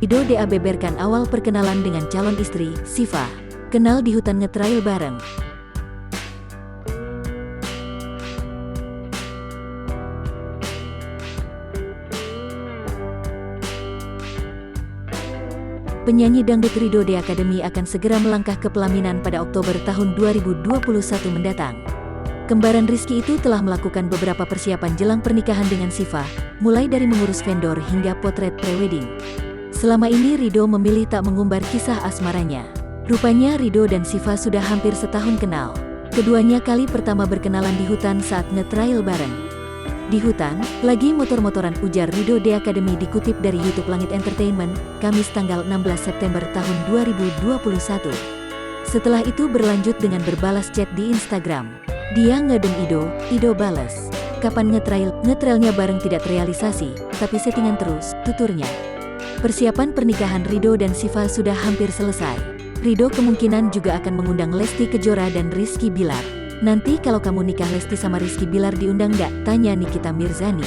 Ridho DA beberkan awal perkenalan dengan calon istri, Syifa. Kenal di hutan ngetrail bareng. Penyanyi dangdut Ridho DA Academy akan segera melangkah ke pelaminan pada Oktober tahun 2021 mendatang. Kembaran Rizky itu telah melakukan beberapa persiapan jelang pernikahan dengan Syifa, mulai dari mengurus vendor hingga potret prewedding. Selama ini Ridho memilih tak mengumbar kisah asmaranya. Rupanya Ridho dan Syifa sudah hampir setahun kenal. Keduanya kali pertama berkenalan di hutan saat ngetrail bareng. Di hutan, lagi motor-motoran, ujar Ridho DA Academy dikutip dari YouTube Langit Entertainment, Kamis tanggal 16 September tahun 2021. Setelah itu berlanjut dengan berbalas chat di Instagram. Dia ngedem Ido balas. Kapan ngetrail? Ngetrailnya bareng tidak terrealisasi, tapi settingan terus, tuturnya. Persiapan pernikahan Ridho dan Syifa sudah hampir selesai. Ridho kemungkinan juga akan mengundang Lesti Kejora dan Rizky Bilar. Nanti kalau kamu nikah Lesti sama Rizky Bilar diundang nggak? Tanya Nikita Mirzani.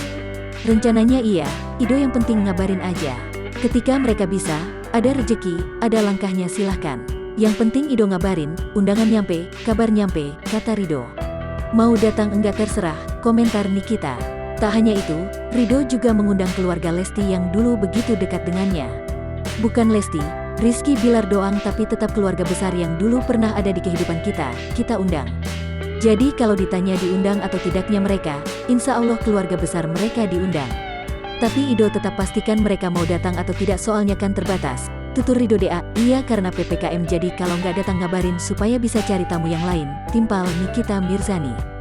Rencananya iya, Ido yang penting ngabarin aja. Ketika mereka bisa, ada rejeki, ada langkahnya silahkan. Yang penting Ido ngabarin, undangan nyampe, kabar nyampe, kata Ridho. Mau datang enggak terserah, komentar Nikita. Tak hanya itu, Ridho juga mengundang keluarga Lesti yang dulu begitu dekat dengannya. Bukan Lesti, Rizky Bilar doang, tapi tetap keluarga besar yang dulu pernah ada di kehidupan kita undang. Jadi kalau ditanya diundang atau tidaknya mereka, insya Allah keluarga besar mereka diundang. Tapi Ido tetap pastikan mereka mau datang atau tidak soalnya kan terbatas. Tutur Ridho DA, iya karena PPKM jadi kalau nggak datang ngabarin supaya bisa cari tamu yang lain, timpal Nikita Mirzani.